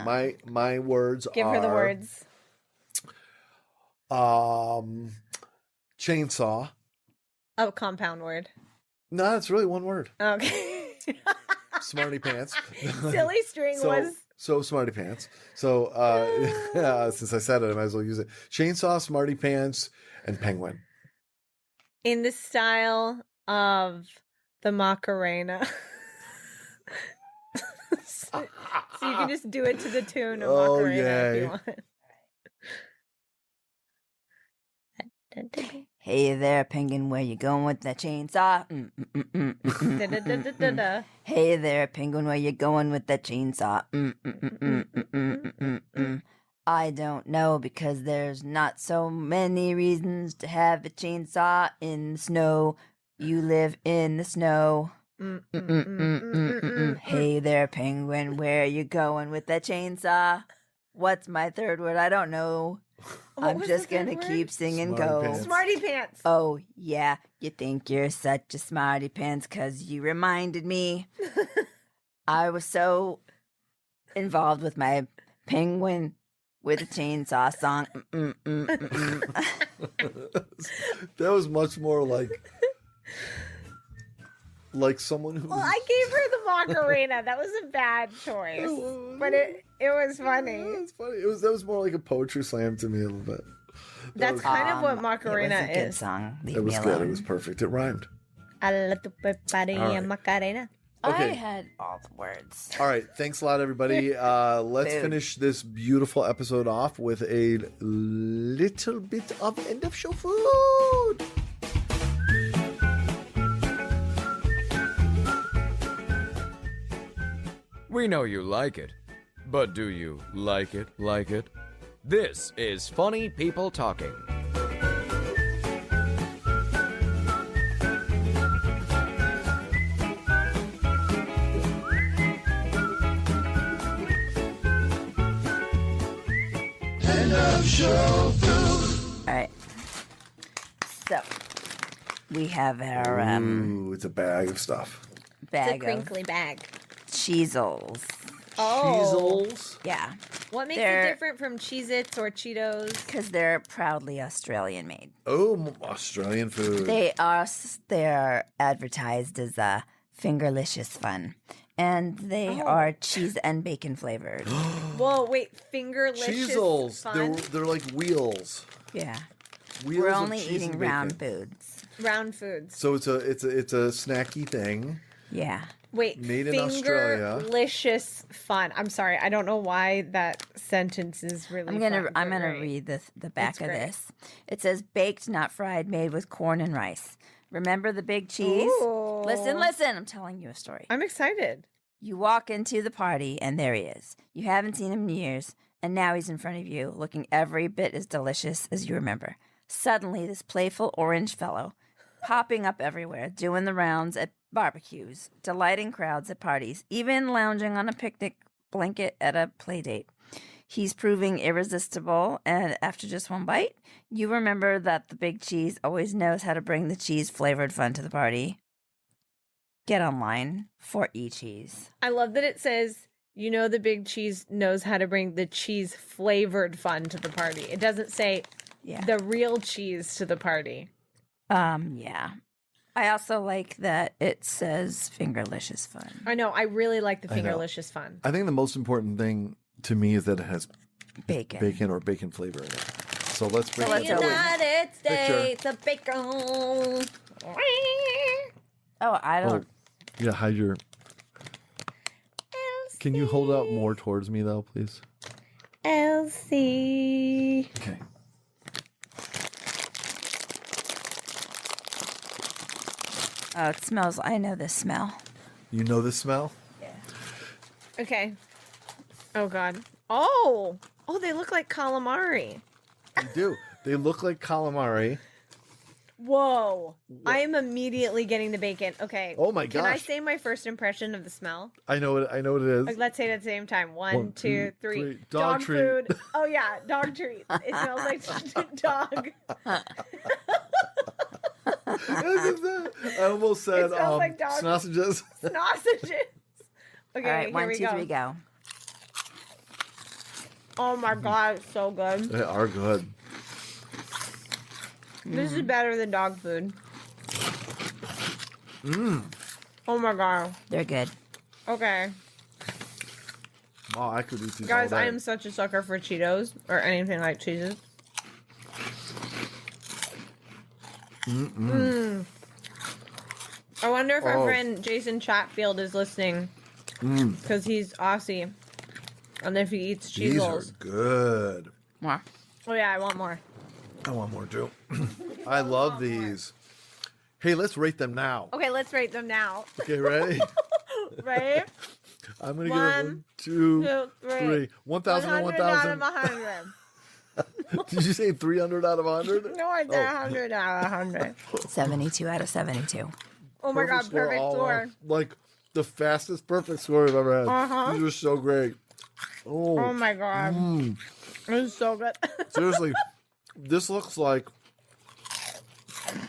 S3: my words
S4: Give her the words.
S3: Chainsaw.
S4: Oh, compound word.
S3: No, it's really one word.
S4: Okay.
S3: Smarty pants.
S4: Silly string was.
S3: So smarty pants. So since I said it, I might as well use it. Chainsaw, smarty pants, and penguin.
S4: In the style of the Macarena. So you can just do it to the tune of Macarena if you want.
S6: Hey there, penguin, where you going with that chainsaw? Hey there, penguin, where you going with that chainsaw? I don't know, because there's not so many reasons to have a chainsaw in the snow. You live in the snow. Hey there, penguin, where you going with that chainsaw? What's my third word? I don't know. I'm just gonna keep singing
S4: Smarty pants.
S6: Oh, yeah, you think you're such a smarty pants because you reminded me. I was so involved with my penguin with a chainsaw song.
S3: That was much more like someone who.
S4: Well, I gave her the Macarena. That was a bad choice, but it was funny.
S3: Yeah, it's funny. That was more like a poetry slam to me a little bit.
S4: That's kind of what Macarena
S6: is. It was a good
S4: is.
S6: song.
S3: It was good. It was perfect. It rhymed.
S4: Macarena.
S3: Okay.
S6: I had all the words.
S3: All right. Thanks a lot, everybody. Let's finish this beautiful episode off with a little bit of end of show food.
S2: We know you like it, but do you like it like it? This is Funny People Talking.
S5: End of show food.
S6: All right. So, we have our
S3: Ooh, it's a bag of stuff.
S6: bag
S4: It's a crinkly bag.
S6: Cheezels.
S4: Oh.
S3: Cheezels?
S6: Yeah.
S4: What makes
S6: They're-
S4: it different from Cheez-Its or Cheetos?
S6: Because they're proudly Australian made.
S3: Oh, Australian food.
S6: They are advertised as fingerlicious fun. and they are cheese and bacon flavored.
S4: Whoa, wait, fingerlicious
S3: Cheezels.
S4: fun?
S3: They're like wheels.
S6: Yeah.
S3: Wheels
S6: We're
S3: of
S6: only
S3: cheese
S6: eating
S3: and
S6: round
S3: bacon.
S6: foods.
S4: Round foods.
S3: So it's a snacky thing.
S6: Yeah.
S4: Wait,
S3: Made in Australia.
S4: fingerlicious fun. I'm sorry, I don't know why that sentence is really.
S6: I'm gonna read the back of this. It says baked, not fried, made with corn and rice. Remember the big cheese?
S4: Ooh.
S6: Listen. I'm telling you a story.
S4: I'm excited.
S6: You walk into the party, and there he is. You haven't seen him in years, and now he's in front of you, looking every bit as delicious as you remember. Suddenly, this playful orange fellow, popping up everywhere, doing the rounds at barbecues, delighting crowds at parties, even lounging on a picnic blanket at a play date. He's proving irresistible, and after just one bite, you remember that the big cheese always knows how to bring the cheese-flavored fun to the party. Get online for e-cheese.
S4: I love that it says, the big cheese knows how to bring the cheese flavored fun to the party. It doesn't say the real cheese to the party.
S6: Yeah. I also like that it says fingerlicious fun.
S4: I know. I really like the fingerlicious fun.
S3: I think the most important thing to me is that it has
S6: Bacon.
S3: or bacon flavor in it. So let's bring
S6: So
S3: it
S6: let's
S3: to
S4: United States of bacon.
S6: Oh, I don't.
S3: Yeah, hide your. Can you hold out more towards me though, please?
S4: Elsie.
S3: Okay.
S6: Oh, it smells. I know this smell.
S3: You know the smell?
S4: Okay. Oh, God. Oh, they look like calamari.
S3: They do. They look like calamari.
S4: Whoa. I am immediately getting the bacon. Okay.
S3: Oh my
S4: Can I
S3: gosh.
S4: say my first impression of the smell?
S3: I know what it is.
S4: Like, let's say it at the same time. One, two, three.
S3: Dog treat.
S4: food. Oh, yeah. Dog treat. It smells like dog.
S3: I almost said
S4: It smells like dog.
S3: sausages.
S4: Sausages. Okay,
S6: All right,
S4: here
S6: 1,
S4: we
S6: 2, 3, go.
S4: Oh, my God. It's so good.
S3: They are good.
S4: This is better than dog food. Oh, my God.
S6: They're good.
S4: Okay.
S3: Oh, I could eat these
S4: Guys,
S3: all day.
S4: I am such a sucker for Cheetos or anything like cheeses. I wonder if our friend Jason Chatfield is listening because he's Aussie and if he eats
S3: These are
S4: Cheezels.
S3: good.
S6: More.
S4: Oh, yeah, I want more.
S3: I want more too. I love these. Hey, let's rate them now.
S4: Okay, let's rate them now.
S3: Okay, ready?
S4: Right?
S3: I'm going to give it 1, 2,
S4: 2,
S3: 3. 1,000 and
S4: 100 out of
S3: 1,000.
S4: 100.
S3: Did you say 300 out of 100?
S4: No, I said 100 out of 100.
S6: 72 out of 72.
S4: Oh, my God, perfect
S3: all
S4: score.
S3: around. Like the fastest perfect score I've ever had. These are so great.
S4: Oh, my God. This is so good.
S3: Seriously, this looks like. I'm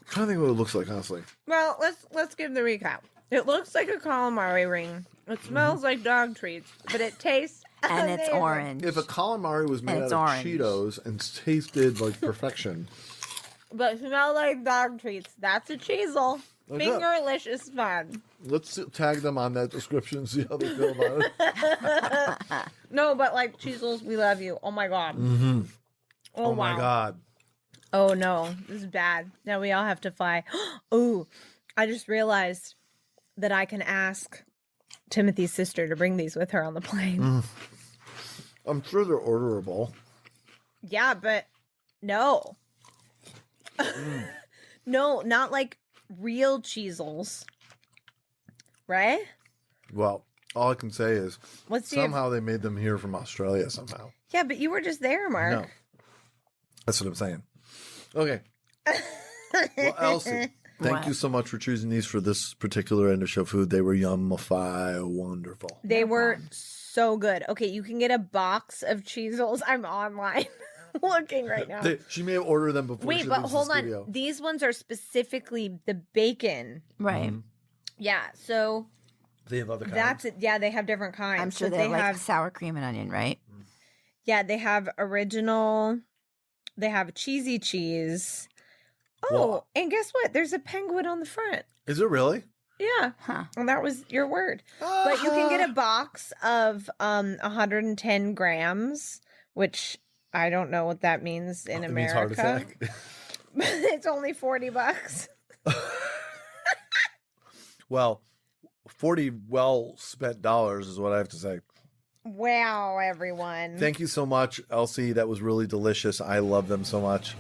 S3: trying to think what it looks like, honestly.
S4: Well, let's give the recap. It looks like a calamari ring. It smells like dog treats, but it tastes
S6: And it's
S4: amazing.
S6: orange.
S3: If a calamari was made
S6: And
S3: out
S6: it's
S3: of
S6: orange.
S3: Cheetos and tasted like perfection,
S4: But smell like dog treats. That's a cheesel.
S3: Okay.
S4: Fingerlicious fun.
S3: let's tag them on that description and see how they feel about it.
S4: No, but like cheesels, we love you. Oh my God.
S3: Oh my
S4: wow.
S3: God.
S4: Oh no, this is bad. Now we all have to fly. Oh, I just realized that I can ask Timothy's sister to bring these with her on the plane.
S3: I'm sure they're orderable.
S4: Yeah, but no. No, not like real cheesels. Right?
S3: Well, all I can say is
S4: Let's see.
S3: somehow they made them here from Australia somehow.
S4: Yeah, but you were just there, Mark.
S3: No. That's what I'm saying. Okay. Well, Elsie, thank
S6: What?
S3: you so much for choosing these for this particular end of show food. They were yummify wonderful.
S4: They were so good. Okay, you can get a box of cheesels. I'm online looking right now.
S3: She may have ordered them before
S4: Wait,
S3: she
S4: but
S3: leaves
S4: hold
S3: the
S4: on.
S3: studio.
S4: These ones are specifically the bacon.
S6: Right.
S4: Yeah, so
S3: They have other kinds.
S4: that's it. Yeah, they have different kinds.
S6: I'm sure
S4: So
S6: they have sour cream and onion, right?
S4: yeah, they have original. They have cheesy cheese. Oh,
S3: Well-
S4: and guess what? There's a penguin on the front.
S3: Is it really?
S4: Yeah.
S6: Huh.
S4: And that was your word. But you can get a box of 110 grams, which I don't know what that means in
S3: It
S4: America.
S3: means heart attack.
S4: But it's only $40.
S3: Well, 40 well spent dollars is what I have to say.
S4: Wow, everyone.
S3: Thank you so much, Elsie. That was really delicious. I love them so much.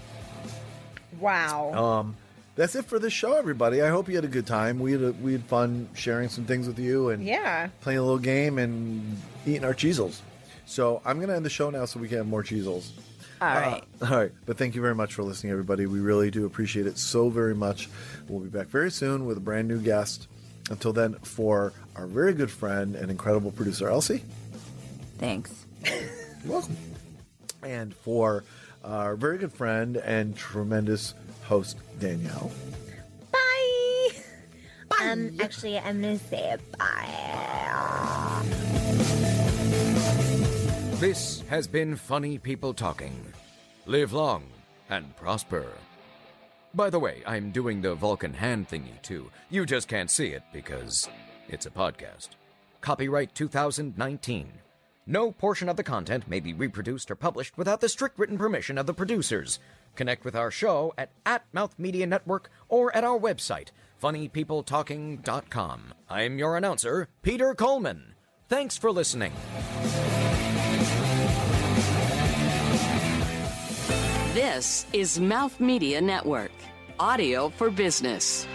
S4: Wow.
S3: That's it for this show, everybody. I hope you had a good time. We had fun sharing some things with you and
S4: Yeah.
S3: playing a little game and eating our cheezels. So I'm going to end the show now so we can have more cheezels.
S6: All right.
S3: All right. But thank you very much for listening, everybody. We really do appreciate it so very much. We'll be back very soon with a brand new guest. Until then, for our very good friend and incredible producer, Elsie.
S6: Thanks.
S3: You're welcome. And for our very good friend and tremendous host, Danielle.
S4: Bye. Actually, I'm going to say bye.
S2: This has been Funny People Talking. Live long and prosper. By the way, I'm doing the Vulcan hand thingy, too. You just can't see it because it's a podcast. Copyright 2019. No portion of the content may be reproduced or published without the strict written permission of the producers. Connect with our show at Mouth Media Network or at our website, funnypeopletalking.com. I'm your announcer, Peter Coleman. Thanks for listening.
S1: This is Mouth Media Network, audio for business.